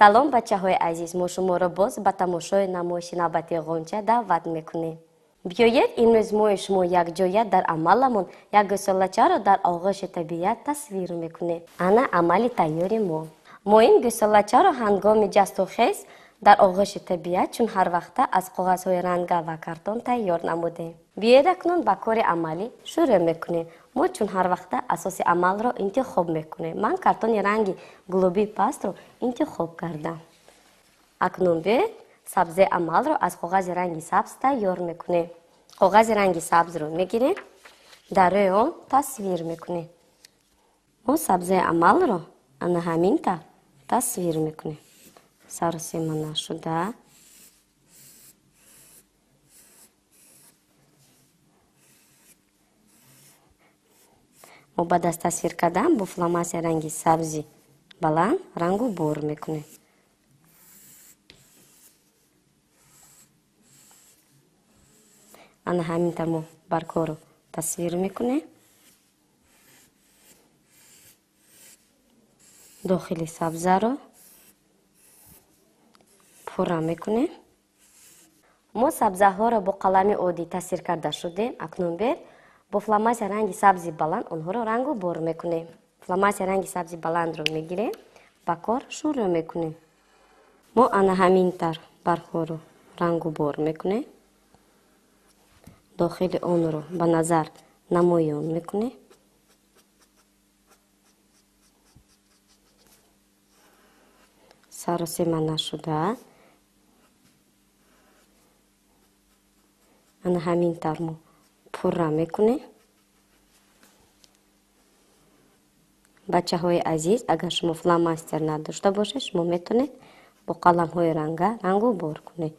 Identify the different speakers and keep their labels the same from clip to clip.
Speaker 1: салом бачаҳои азиз, мо шуморо боз ба тамошои намоиши навбати ғунча даъват мекунем. биёед имрӯз мои шумо якҷоя дар амаламон як гӯсолачаро дар оғӯши табиат тасвир мекунем. ана амали тайёри мо. мо ин гӯсолачаро ҳангоми ҷасту хез дар оғӯши табиат чун ҳар вақта аз коғазҳои ранга ва картон тайёр намудем. биёед акнун ба кори амалӣ шурӯъ мекунем. мо чун ҳар вақта асоси амалро интихоб мекунем. ман картони ранги гулобии пастро интихоб кардам. акнун биёед сабзаи амалро аз коғази ранги сабз тайёр мекунем. коғази ранги сабзро мегирем, дар рӯи он тасвир мекунем. мо сабзаи амалро ана ҳамин тавр тасвир мекунем. саросема нашуда мо баъд аз тасвир кардан бо фломастери ранги сабзи баланд рангу бор мекунем. ана ҳамин тавр мо баргҳоро тасвир мекунем. дохили сабзаро пурра мекунем. мо сабзаҳоро бо қалами оддӣ тасвир карда шудем. акнун бер бо фломастери ранги сабзи баланд онҳоро рангу бор мекунем. фломастери ранги сабзи баландро мегирем, ба кор шурӯъ мекунем. мо ана ҳамин тавр баргҳоро рангу бор мекунем. дохили онро ба назар намоён мекунем. саросема нашуда ана ҳамин тавр мо пурра мекунем. бачаҳои азиз, агар шумо фломастер надошта бошед, шумо метавонед бо қаламҳои ранга рангу бор кунед.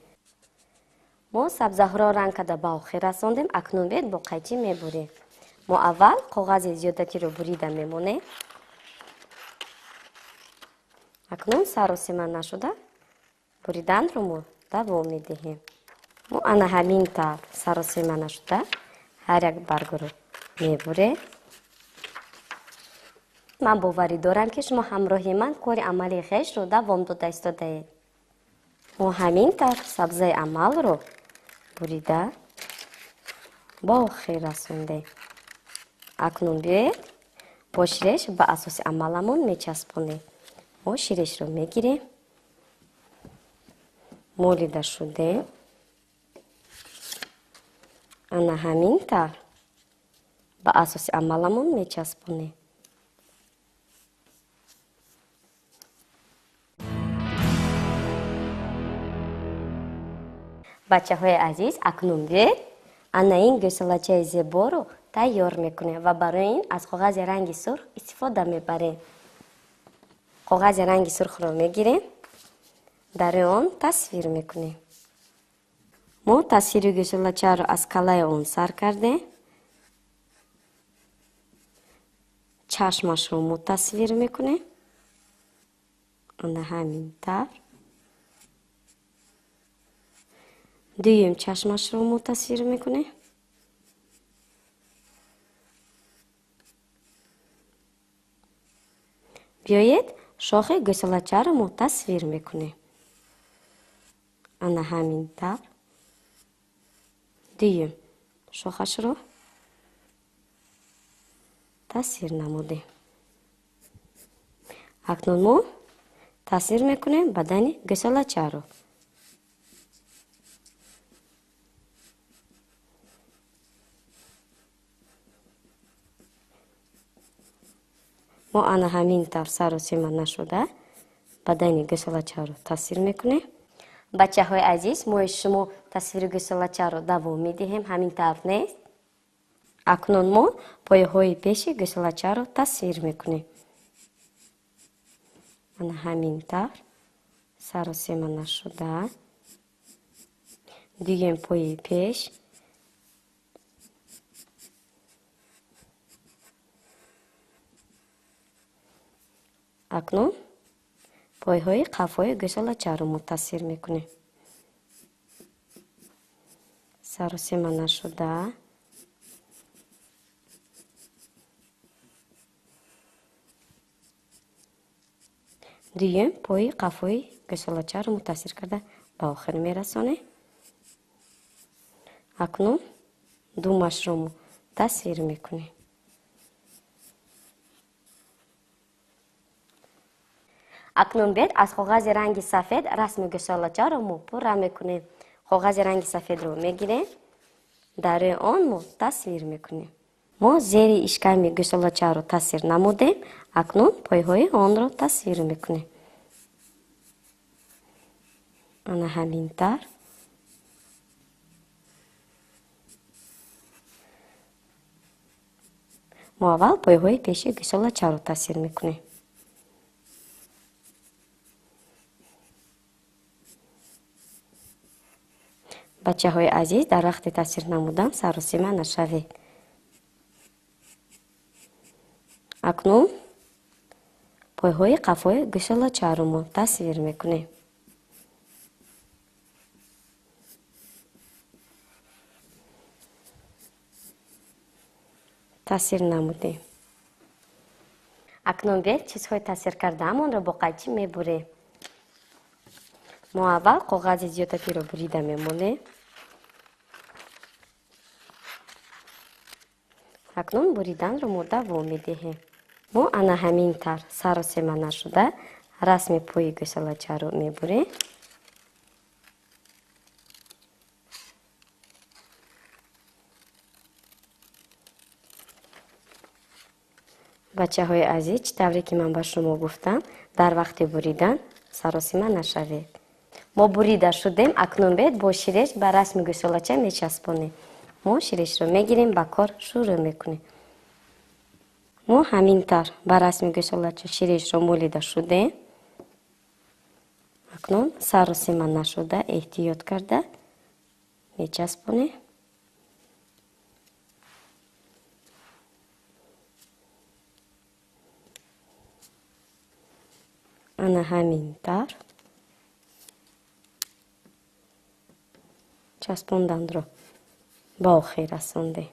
Speaker 1: мо сабзаҳоро ранг карда ба охир расондем. акнун бед бо қайчи мебурем. мо аввал коғази зиёдатиро бурида мемонем. акнун саросема нашуда буриданро мо давом медиҳем. мо ана ҳамин тавр саросема нашуда ҳар як баргро мебурем. ман боварӣ дорам ки шумо ҳамроҳи ман кори амалии хешро давом дода истодаед. мо ҳамин тавр сабзаи амалро бурида ба охир расондем. акнун биёед бо ширеш ба асоси амаламон мечаспонем. мо ширешро мегирем, молида шудем. ана ҳамин тавр ба асоси амаламон мечаспонем. бачаҳои азиз, акнун биёед ана ин гӯсалачаи зеборо тайёр мекунем ва барои ин аз коғази ранги сурх истифода мебарем. коғази ранги сурхро мегирем, дар рӯи он тасвир мекунем. мо тасвири гӯсалачаро аз калаи он сар кардем. чашмашро мо тасвир мекунем. ана ҳамин тавр. дуюм чашмашро мо тасвир мекунем. биёед шохи гӯсалачаро мо тасвир мекунем. ана ҳамин тавр. дуюм шохашро тасвир намудем. акнун мо тасвир мекунем бадани гӯсалачаро. мо ана ҳамин тавр саросема нашуда бадани гӯсалачаро тасвир мекунем. бачаҳои азиз, мо шумо тасвири гӯсалачаро давом медиҳем. ҳамин тавр нест? акнун мо пояҳои пеши гӯсалачаро тасвир мекунем. ана ҳамин тавр саросема нашуда дуюм пояи пеш. акнун пойҳои қафои гӯсалачаро мо тасвир мекунем. саросема нашуда дуюм пои қафои гӯсолачаро мутассир карда ба охир мерасонем. акнун думашро тасвир мекунем. акнун бед аз когази ранги сафед расми гӯсолачаро мо пурра мекунем. когази ранги сафедро мегирем, дар рӯи он мо тасвир мекунем. мо зери ишками гӯсолачаро тасвир намудем, акнун пойҳои онро тасвир мекунем. ана ҳамин тар. мо аввал пойҳои пеши гӯсолачаро тасвир мекунем. бачаҳои азиз, дар вақти тасвир намудан саросима нашавед. акнун пойҳои қафои гӯсолачаро мо тасвир мекунем. тасвир намудем. акнун бед чизҳои тасвир кардаамонро бо қайчи мебурем. мо аввал когази зиёдатиро бурида мемонем. акнун буриданро мо давом медиҳем. мо ана ҳамин тар саросема нашуда расми пои гӯсолачаро мебурем. бачаҳои азиз, чӣ тавре ки ман ба шумо гуфтам, дар вақти буридан саросима нашавед. мо бурида шудем. акнун бед бо ширеш ба расми гӯсолача мечаспонем. мо ширешро мегирем, ба кор шурӯъ мекунем. мо ҳамин тар ба расми гӯсолача ширешро молида шудем. акнун саросима нашуда эҳтиёт карда мечаспонем. ана ҳамин тар часпонданро ба охир расондем.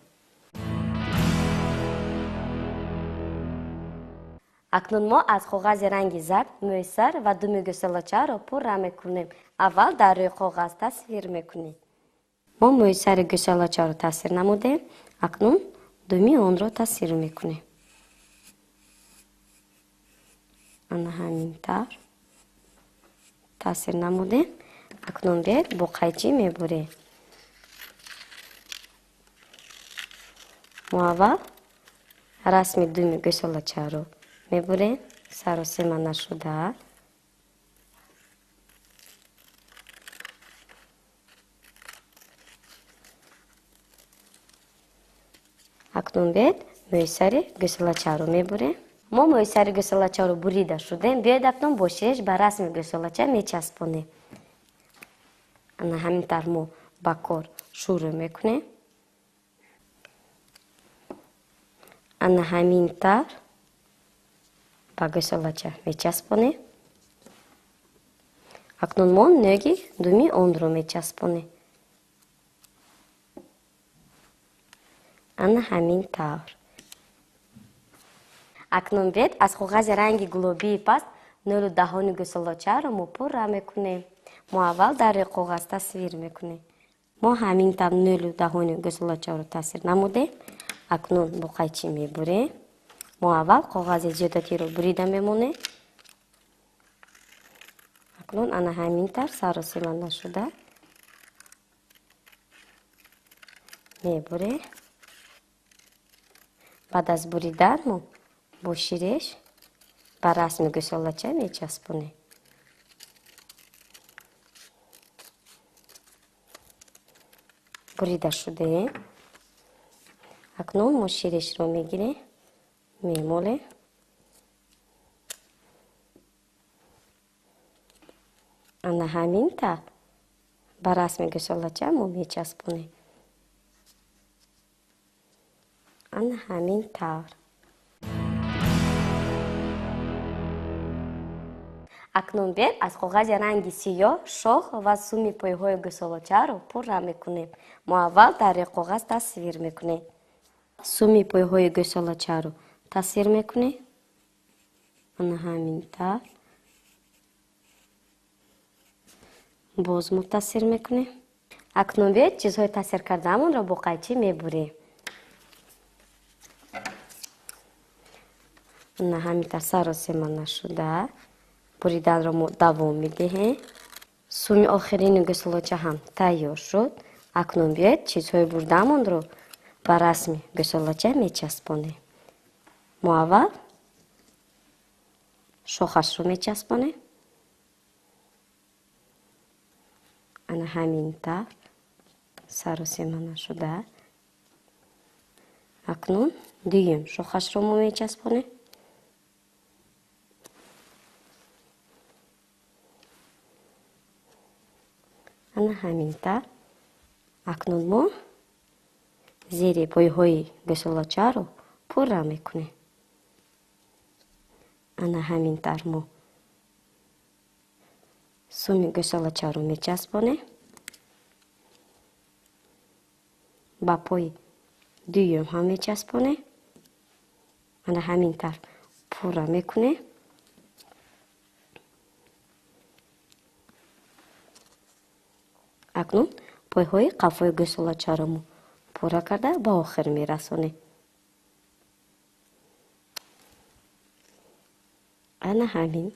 Speaker 1: акнун мо аз когази ранги зард мӯйсар ва думи гӯсолачаро пурра мекунем. аввал дар рӯи коғаз тасвир мекунем. мо мӯйсари гӯсолачаро тасвир намудем. акнун думи онро тасвир мекунем. ана ҳамин тар тасвир намудем. акнун бед бо қайчи мебурем. мо аввал расми думи гӯсолачаро мебурем, саросима нашуда. акнун бед мӯйсари гӯсолачаро мебурем. мо мӯйсари гӯсолачаро бурида шудем. биёед акнун бо ширеш ба расми гӯсолача мечаспонем. ана ҳамин тар мо ба кор шурӯъ мекунем. ана ҳамин тар ба гӯсолача мечаспонем. акнун мо нӯги думи онро мечаспонем. ана ҳамин тавр. акнун бед аз когази ранги гулобии паст нӯлу даҳони гӯсолачаро мо пурра мекунем. мо аввал дар рӯи коғаз тасвир мекунем. мо ҳамин тавр нӯлу даҳони гӯсолачаро тасвир намудем. акнун бо қайчи мебурем. мо аввал коғази зиёдатиро бурида мемонем. акнун ана ҳамин тавр саросима нашуда мебурем. баъд аз буридан мо бо ширеш ба расми гӯсолача мечаспонем. бурида шудаем. акнун мо ширешро мегирем, мемолем. ана ҳамин тавр ба расми гӯсолача мо мечаспонем. ана ҳамин тавр. акнун бед аз коғази ранги сиёҳ шох ва суми пойҳои гӯсолачаро пурра мекунем. мо аввал дар рӯи коғаз тасвир мекунем. суми пойҳои гӯсолачаро тасвир мекунем. ана ҳамин тавр. боз мутассир мекунем. Акнун биёед чизҳои таъсиркардаамонро бо қайчи мебурем. ана ҳаминтар саросема нашуда буриданро мо давом медиҳем. Суми охирини гӯсолоча ҳам тайёр шуд. Акнун биёед чизҳои бурдаамонро ба расми гӯсолоча мечаспонем. мо аввал шохашро мечаспонем. ана ҳаминтар саросема нашуда. Акнун дуюм шохашро мо мечаспонем. ана ҳаминтар. Акнун мо зери пойҳои гӯсолочаро пурра мекунем. ана ҳаминтар мо суми гӯсолочаро мечаспонем. ба пои дуюм ҳам мечаспонем. ана ҳаминтар пурра мекунем. акнун пойҳои қафои гӯсолочаро мо пурра карда ба охир мерасонем. ана ҳамин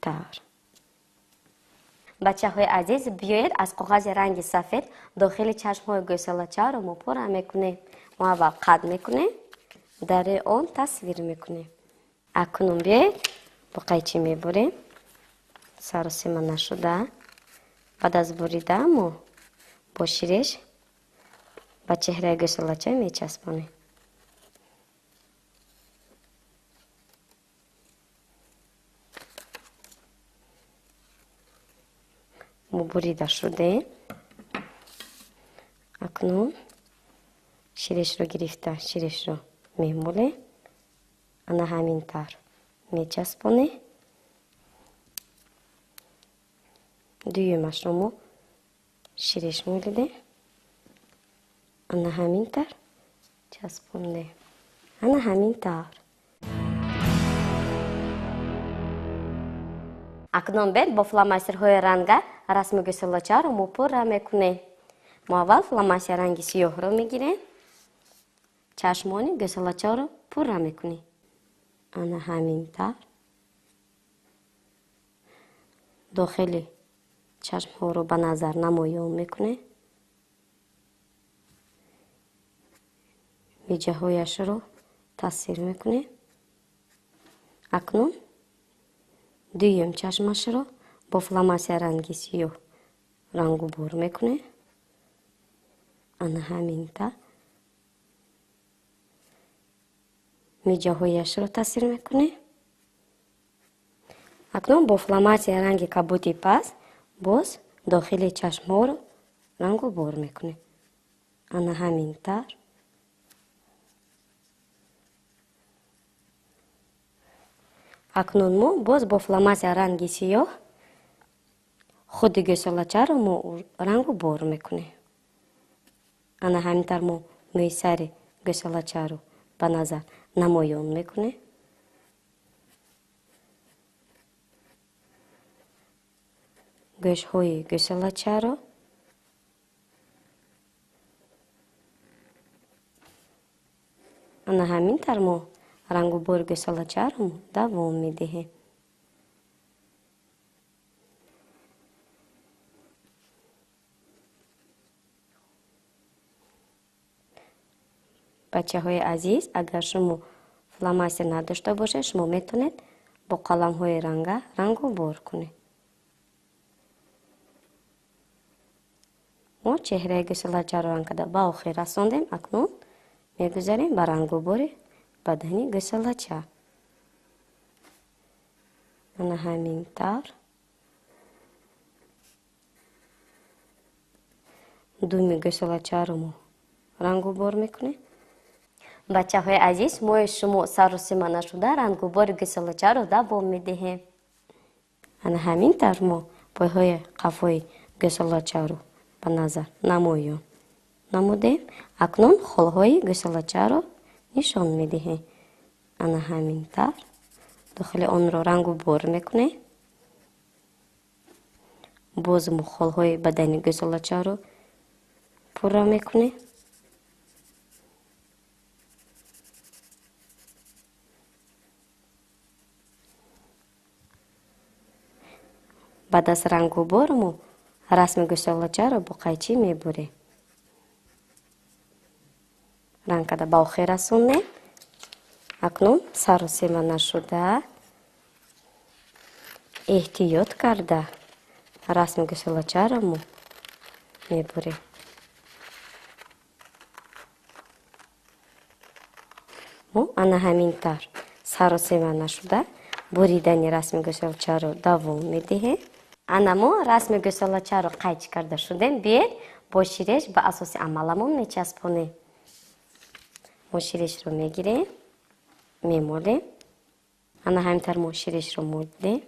Speaker 1: тавр. бачаҳои азиз, биёед аз коғази ранги сафед дохили чашмҳои гӯсолочаро мо пурра мекунем. мо аввал қад мекунем, дар рӯи он тасвир мекунем. акнун биёед бо қайчи мебурем. саросема нашуда. баъд аз бурида мо бо ширеш ба чеҳраи гӯсолоча мечаспонем. мо бурида шудем. акнун ширешро гирифта ширешро мемолем. ана ҳаминтар мечаспонем. дуюмашро мо ширеш молидем. ана ҳаминтар часпондем. ана ҳаминтар. акнун бед бо фломастерҳои ранга расми гӯсолочаро мо пурра мекунем. мо аввал фломастер ранги сиёҳро мегирем. чашмони гӯсолочаро пурра мекунем. ана ҳаминтар. дохили чашмҳоро ба назар намоён мекунем. миҷаҳояшро таъсир мекунем. акнун дуюм чашмашро бо фломастер ранги сиёҳ рангу бор мекунем. ана ҳаминтар. миҷаҳояшро таъсир мекунем. акнун бо фломастер ранги кабуди паст боз дохили чашмҳоро рангу бор мекунем. ана ҳаминтар. акнун мо боз бо фломастер ранги сиёҳ худи гӯсолочаро мо рангу бор мекунем. ана ҳаминтар мо мӯи сари гӯсолочаро ба назар намоён мекунем. гӯшҳои гӯсолочаро ана ҳаминтар мо рангу бори гӯсолочаро давом медиҳем. бачаҳои азиз, агар шумо фломастер надошта бошед, шумо метавонед бо қаламҳои ранга рангу бор кунед. мо чеҳраи гӯсолочаро ранг карда ба охир расондем. акнун мегузарем ба рангубори бадани гӯсолоча. ана ҳамин тавр. думи гӯсолочаро мо рангубор мекунем. бачаҳои азиз, мои шумо саросима нашуда рангубори гӯсолочаро давом медиҳем. ана ҳамин тавр мо пойҳои қафои гӯсолочаро ба назар намоён намудем. акнун холҳои гӯсолочаро нишон медиҳем. ана ҳамин тавр дохили онро рангу бор мекунем. боз мо холҳои бадани гӯсолачаро пурра мекунем. баъд аз рангубор мо расми гӯсолачаро бо қайчӣ мебурем. ранг карда ба охир расонем. акнун саросема нашуда эҳтиёт карда расми гӯсолачаро мо мебурем. мо ана ҳамин тавр саросема нашуда буридани расми гӯсолачаро давом медиҳем. ана мо расми гӯсолачаро қайчӣ карда шудем. биед бо ширеш ба асоси амаламон мечаспонем. мо ширешро мегирем, мемолем. ана ҳамин тавр мо ширешро молидем.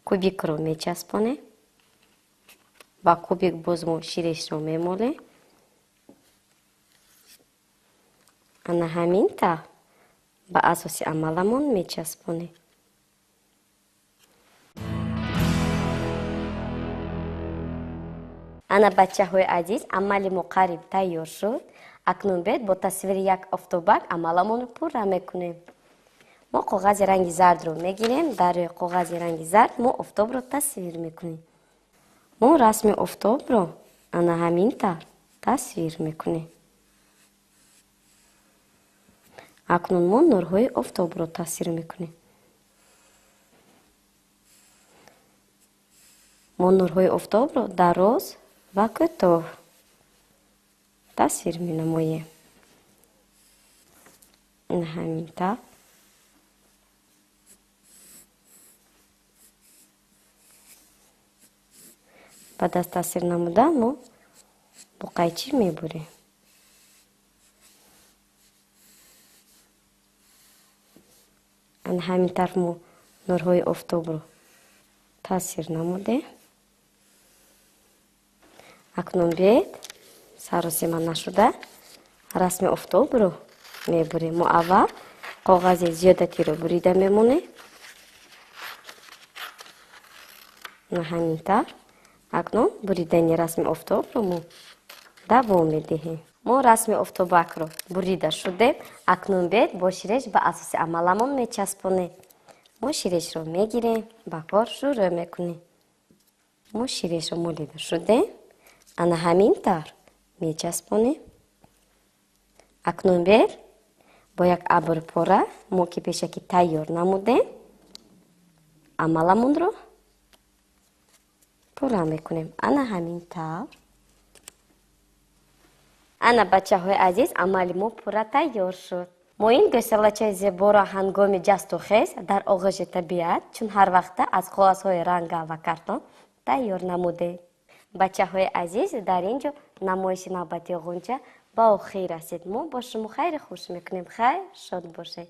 Speaker 1: кубикро мечаспонем. ба кубик боз мо ширешро мемолем. ана ҳамин тавр ба асоси амаламон мечаспонем. ана бачаҳои азиз, амали мо қариб тайёр шуд. акнун бед бо тасвири як офтобак амаламонро пурра мекунем. мо коғази ранги зардро мегирем. дар рӯи коғази ранги зард мо офтобро тасвир мекунем. мо расми офтобро ана ҳамин тавр тасвир мекунем. акнун мо нурҳои офтобро тасвир мекунем. мо нурҳои офтобро дароз ва кӯтоҳ тасвир менамоем. ин ҳамин тавр. баъд аз тасвир намудан мо бо қайчӣ мебурем. ана ҳамин тавр мо нурҳои офтобро тасвир намудем. акнун биед саросема нашуда расми офтобро мебурем. мо аввал коғази зиёдатиро бурида мемонем. на ҳамин тавр. акнун буридани расми офтобро мо давом медиҳем. мо расми офтобакро бурида шудем. акнун бед бо ширеш ба асоси амаламон мечаспонем. мо ширешро мегирем, ба кор шурӯъ мекунем. мо ширешро молида шудем. ана ҳамин тавр мечаспонем. акнун бед бо як абрпора мо ки пешакӣ тайёр намудем амаламонро пурра мекунем. ана ҳамин тавр. ана бачаҳои азиз, амали мо пурра тайёр шуд. мо ин гӯсалачаи зеборо ҳангоми ҷасту хез дар оғӯши табиат чун ҳар вақта аз коғазҳои ранга ва картон тайёр намудем. бачаҳои азиз, дар ин ҷо намоиши навбати ғунча ба охир расид. мо бо шумо хайри хуш мекунем. хайр шод бошед.